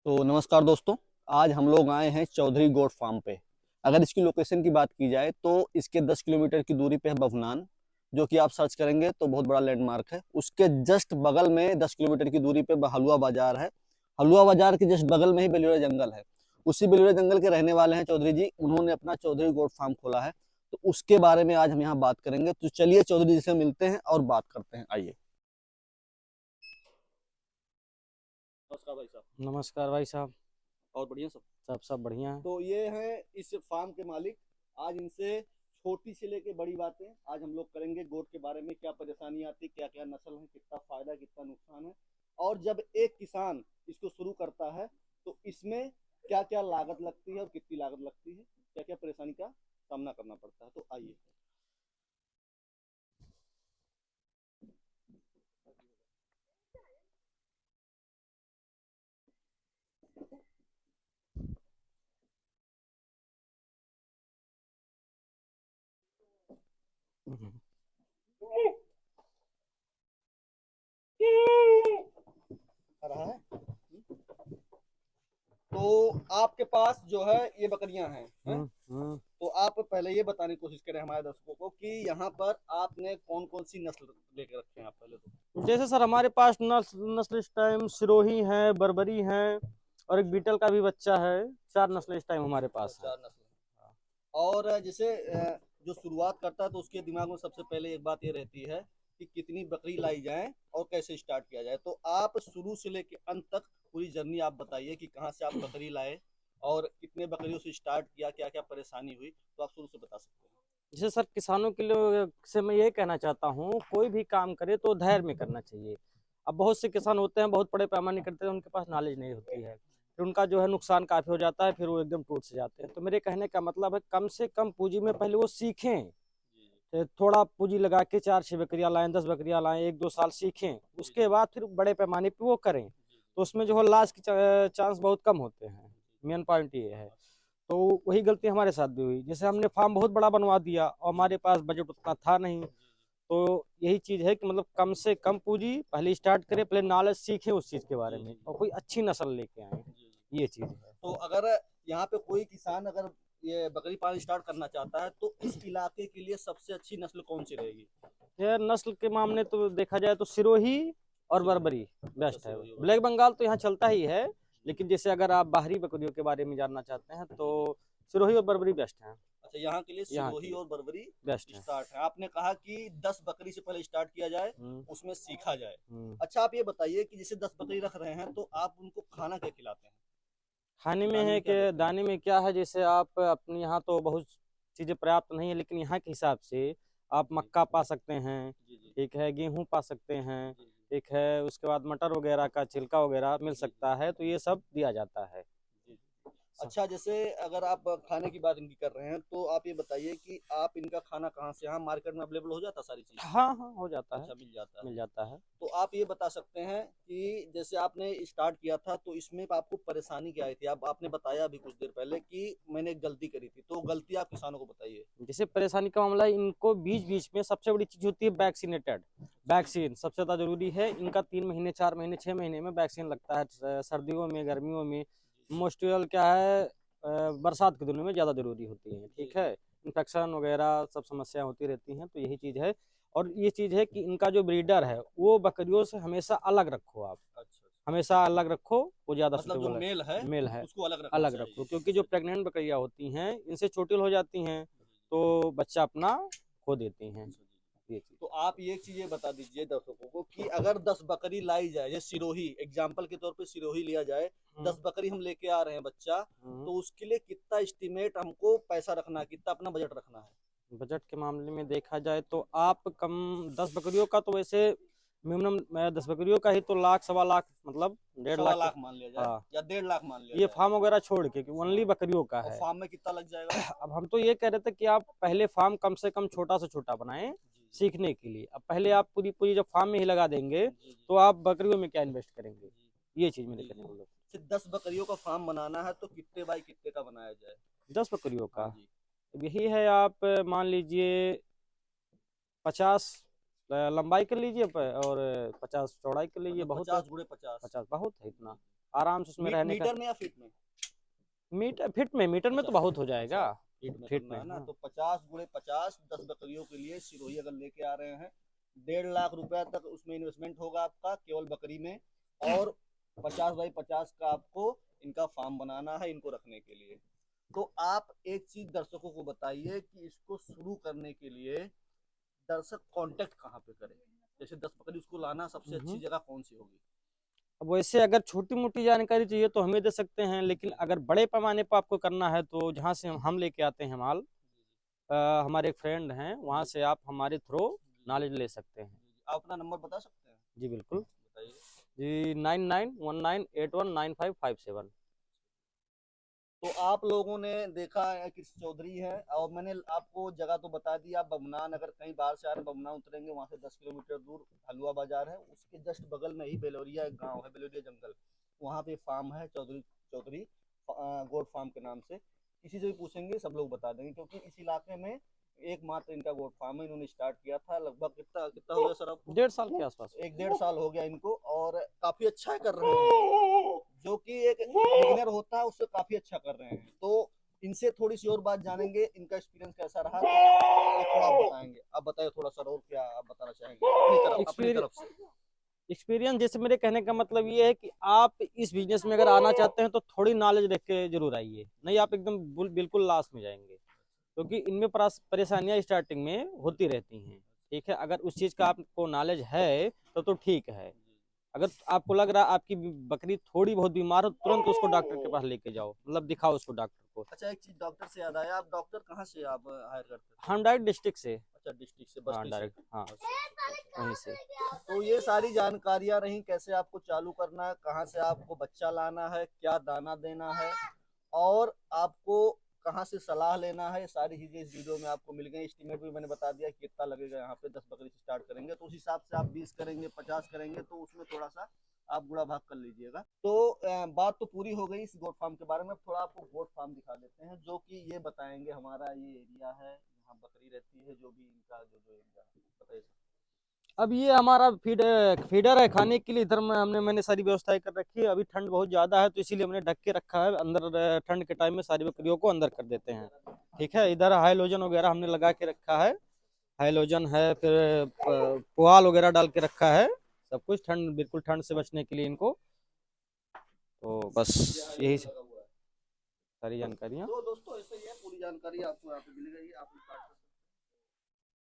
तो नमस्कार दोस्तों। आज हम लोग आए हैं चौधरी गोट फार्म पे। अगर इसकी लोकेशन की बात की जाए तो इसके 10 किलोमीटर की दूरी पे है बभनान, जो कि आप सर्च करेंगे तो बहुत बड़ा लैंडमार्क है। उसके जस्ट बगल में 10 किलोमीटर की दूरी पे हलुआ बाजार है। हलुआ बाजार के जस्ट बगल में ही बेलूरा जंगल है। उसी बेलूरा जंगल के रहने वाले हैं चौधरी जी। उन्होंने अपना चौधरी गोट फार्म खोला है, तो उसके बारे में आज हम यहाँ बात करेंगे। तो चलिए चौधरी जी से मिलते हैं और बात करते हैं, आइए। नमस्कार भाई साहब। नमस्कार भाई साहब। और बढ़िया सब। सब बढ़िया है। तो ये हैं इस फार्म के मालिक। आज इनसे छोटी से लेके बड़ी बातें आज हम लोग करेंगे। गोट के बारे में क्या परेशानी आती, क्या क्या नस्ल है, कितना फायदा कितना नुकसान है, और जब एक किसान इसको शुरू करता है तो इसमें क्या क्या लागत लगती है और कितनी लागत लगती है, क्या क्या परेशानी का सामना करना पड़ता है। तो आइए। हम्म। आ रहा है। तो आपके पास जो है ये बकरियां हैं? हम्म। तो आप पहले ये बताने की कोशिश करें हमारे दर्शकों को कि यहाँ पर आपने कौन कौन सी नस्ल लेकर रखे हैं आप पहले तो। जैसे सर हमारे पास नस्ल इस टाइम सिरोही है, बर्बरी है और एक बीटल का भी बच्चा है। 4 नस्ल इस टाइम हमारे अच्छा, पास है। चार नस्ल हैं। और जैसे जो शुरुआत करता है तो उसके दिमाग में सबसे पहले एक बात ये रहती है कि कितनी बकरी लाई जाए और कैसे स्टार्ट किया जाए। तो आप शुरू से लेकर अंत तक पूरी जर्नी आप बताइए कि कहाँ से आप बकरी लाए और कितने बकरियों से स्टार्ट किया, क्या क्या परेशानी हुई, तो आप शुरू से बता सकते हैं। जैसे सर किसानों के लिए से मैं ये कहना चाहता हूँ, कोई भी काम करे तो धैर्य में करना चाहिए। अब बहुत से किसान होते हैं, बहुत बड़े पैमाने करते हैं, उनके पास नॉलेज नहीं होती है, फिर उनका जो है नुकसान काफी हो जाता है, फिर वो एकदम टूट से जाते हैं। तो मेरे कहने का मतलब है कम से कम पूंजी में पहले वो सीखें। जी थोड़ा पूंजी लगा के 4-6 बकरियां लाएं, 10 बकरियां लाएं, 1-2 साल सीखें, जी उसके बाद फिर बड़े पैमाने पे वो करें। जी तो उसमें जो है लॉस की चांस बहुत कम होते हैं। मेन पॉइंट ये है। तो वही गलती हमारे साथ भी हुई। जैसे हमने फार्म बहुत बड़ा बनवा दिया और हमारे पास बजट उतना था नहीं। तो यही चीज है कि मतलब कम से कम पूंजी पहले स्टार्ट करें, पहले नॉलेज सीखें उस चीज के बारे में और कोई अच्छी नस्ल लेके आए। ये चीज है। तो अगर यहाँ पे कोई किसान अगर ये बकरी पालन स्टार्ट करना चाहता है तो इस इलाके के लिए सबसे अच्छी नस्ल कौन सी रहेगी? यार नस्ल के मामले तो देखा जाए तो सिरोही और सिरोही। बर्बरी अच्छा, बेस्ट है। सिरोही और ब्लैक बर्बरी। बंगाल तो यहाँ चलता ही है, जी। लेकिन जैसे अगर आप बाहरी बकरियों के बारे में जानना चाहते हैं तो सिरोही और बर्बरी बेस्ट है। अच्छा, यहाँ के लिए यहाँ के सिरोही लिए और बर्बरी बेस्ट है। स्टार्ट है। आपने कहा कि 10 बकरी से पहले स्टार्ट किया जाए, हम्म। उसमें सीखा जाए। हम्म। अच्छा, आप ये बताइए कि जैसे 10 बकरी रख रहे हैं तो आप उनको खाना क्या खिलाते हैं? खाने में दाने है में क्या कि देते हैं? दाने में क्या है, जैसे आप अपने यहाँ तो बहुत चीज़ें पर्याप्त नहीं है, लेकिन यहाँ के हिसाब से आप जी मक्का पा सकते हैं। जी जी एक है गेहूं पा सकते हैं। जी जी एक है उसके बाद मटर वगैरह का छिलका वगैरह मिल जी सकता है, तो ये सब दिया जाता है। जी जी। अच्छा, जैसे अगर आप खाने की बात इनकी कर रहे हैं तो आप ये बताइए कि आप इनका खाना कहाँ से, यहाँ मार्केट में अवेलेबल हो जाता सारी चीज़? हाँ हाँ, हो जाता है। अच्छा, मिल जाता है। मिल जाता है। तो आप ये बता सकते हैं कि जैसे आपने स्टार्ट किया था तो इसमें आपको परेशानी क्या आई थी? आप आपने बताया अभी कुछ देर पहले कि मैंने एक गलती करी थी, तो गलती आप किसानों को बताइए। जैसे परेशानी का मामला है, इनको बीच बीच में सबसे बड़ी चीज होती है वैक्सीनेटेड। वैक्सीन सबसे ज्यादा जरूरी है इनका। 3 महीने 4 महीने 6 महीने में वैक्सीन लगता है, सर्दियों में गर्मियों में। मोस्टल क्या है, बरसात के दिनों में ज्यादा जरूरी होती है। जी ठीक जी। है। इन्फेक्शन वगैरह सब समस्या होती रहती हैं, तो यही चीज है। और ये चीज है कि इनका जो ब्रीडर है वो बकरियों से हमेशा अलग रखो आप। अच्छा अच्छा। हमेशा अलग रखो, वो ज्यादा मतलब जो सुटेबल है। मेल है मेल है। उसको अलग रखना अलग रखो, चाहिए। क्योंकि जो अच्छा जी। प्रेग्नेंट बकरियां होती हैं इनसे चोटिल हो जाती हैं, तो बच्चा अपना खो देती हैं। अच्छा जी। ये चीज। तो आप ये चीजें बता दीजिए दर्शकों को कि अगर 10 बकरी लाई जाए, जैसे सिरोही एग्जाम्पल के तौर पे सिरोही लिया जाए, हम्म। 10 बकरी हम लेके आ रहे हैं बच्चा, हम्म। तो उसके लिए कितना एस्टिमेट हमको पैसा रखना है, कितना अपना बजट रखना है? बजट के मामले में देखा जाए तो आप कम 10 बकरियों का तो वैसे मिनिमम 10 बकरियों का ही तो लाख 1.25 लाख, मतलब 1.5 लाख सवा के। लाख मान लिया जाए हाँ। या 1.5 लाख मान लिया ये जाए? फार्म वगैरह छोड़ के कि ओनली हाँ। बकरियों का और है। फार्म में कितना लग जाएगा? अब हम तो ये कह रहे थे कि आप पहले फार्म कम से कम छोटा से छोटा बनाएं जी जी सीखने के लिए। अब पहले आप पूरी पूरी जब फार्म में ही लगा देंगे जी जी तो आप बकरियों में क्या इन्वेस्ट करेंगे। जी ये चीज मेरे जी कहने जी। को लोग। सिर्फ 10 बकरियों का फार्म बनाना है तो कितने बाई कितने का बनाया जाए? 10 बकरियों का हाँ जी। अब यही है, आप मान लीजिए 50 लंबाई कर लीजिए और 50 चौड़ाई कर लीजिए, मतलब बहुत है। 50 गुणे 50 50 बहुत है इतना, आराम से उसमें रहने का। मीटर में या फीट में? मीटर फिट में, मीटर में तो अच्छा, बहुत हो जाएगा। अच्छा, फीट में फिट करना में है ना, हाँ। तो 50 गुणे 50 10 बकरियों के लिए सिरोही अगर लेके आ रहे हैं, 1.5 लाख रुपया तक उसमें इन्वेस्टमेंट होगा आपका केवल बकरी में, और 50 बाई 50 का आपको इनका फार्म बनाना है इनको रखने के लिए। तो आप एक चीज दर्शकों को बताइए कि इसको शुरू करने के लिए दर्शक कांटेक्ट कहाँ पे करें? जैसे 10 बकरी उसको लाना, सबसे अच्छी जगह कौन सी होगी? अब वैसे अगर छोटी मोटी जानकारी चाहिए तो हमें दे सकते हैं, लेकिन अगर बड़े पैमाने पर आपको करना है तो जहाँ से हम लेके आते हैं माल, हमारे एक फ्रेंड हैं, वहाँ से आप हमारे थ्रू नॉलेज ले सकते हैं। आप अपना नंबर बता सकते हैं? जी बिल्कुल बताइए। जी, 9919819557। तो आप लोगों ने देखा है कि चौधरी है, और मैंने आपको जगह तो बता दी। आप बमनान अगर कहीं बाहर से आ रहे बमनान उतरेंगे, वहां से 10 किलोमीटर दूर हलवा बाजार है, उसके जस्ट बगल में ही बेलोरिया एक गांव है, बेलोरिया जंगल, वहां पे फार्म है चौधरी, चौधरी गोट फार्म के नाम से। किसी से भी पूछेंगे सब लोग बता देंगे, क्योंकि इस इलाके में एकमात्र इनका गोट फार्म है। इन्होंने स्टार्ट किया था लगभग कितना कितना हो गया सर आपको? 1.5 साल के आसपास। 1 1.5 साल हो गया इनको, और काफी अच्छा कर रहे हैं, जो कि एक बिगिनर होता है उससे काफी अच्छा कर रहे हैं। तो इनसे थोड़ी सी और बात जानेंगे, इनका एक्सपीरियंस कैसा रहा, तो ये थोड़ा आप बताएंगे। आप बताइए थोड़ा सा और क्या आप बताना चाहेंगे अपनी तरफ से? एक्सपीरियंस जैसे मेरे कहने का मतलब ये है कि आप इस बिजनेस में अगर आना चाहते हैं तो थोड़ी नॉलेज रख के जरूर आइए, नहीं आप एकदम बिल्कुल लास्ट में जाएंगे, क्योंकि इनमें परेशानियां स्टार्टिंग में होती रहती हैं। ठीक है, अगर उस चीज़ का आपको नॉलेज है तो ठीक है। अगर आपको लग रहा है आपकी बकरी थोड़ी बहुत बीमार हो, तुरंत उसको डॉक्टर के पास लेके जाओ, मतलब दिखाओ उसको डॉक्टर को। अच्छा, एक चीज डॉक्टर से याद आया, आप डॉक्टर कहाँ से आप हायर करते थे? हम डायरेक्ट डिस्ट्रिक्ट से। अच्छा, डिस्ट्रिक्ट से, हाँ बस्ती से। डायरेक्ट हाँ, अच्छा, वहीं से। तो ये सारी जानकारियां रही, कैसे आपको चालू करना है, कहाँ से आपको बच्चा लाना है, क्या दाना देना है, और आपको कहाँ से सलाह लेना है, ये सारी चीजें इस वीडियो में आपको मिल गई। एस्टीमेट भी मैंने बता दिया कि कितना लगेगा। यहाँ पे 10 बकरी से स्टार्ट करेंगे तो उस हिसाब से आप 20 करेंगे, 50 करेंगे, तो उसमें थोड़ा सा आप गुड़ा भाग कर लीजिएगा। तो बात तो पूरी हो गई इस गोट फार्म के बारे में। थोड़ा आपको गोट फार्म दिखा देते हैं, जो कि ये बताएंगे हमारा ये एरिया है, यहाँ बकरी रहती है, जो भी इनका जो एरिया बताइए। अब ये हमारा फीडर है खाने के लिए, इधर में मैंने सारी व्यवस्थाएं कर रखी है। अभी ठंड बहुत ज़्यादा है तो इसीलिए हमने ढक के रखा है अंदर, ठंड के टाइम में सारी बकरियों को अंदर कर देते हैं। ठीक है, इधर हाइलोजन वगैरह हमने लगा के रखा है, हाइलोजन है, फिर पुआल वगैरह डाल के रखा है, सब कुछ ठंड, बिल्कुल ठंड से बचने के लिए इनको। तो बस यही सारी जानकारियाँ। तो दोस्तों ऐसे ही है, पूरी जानकारी आपको यहाँ पे मिल गई। आप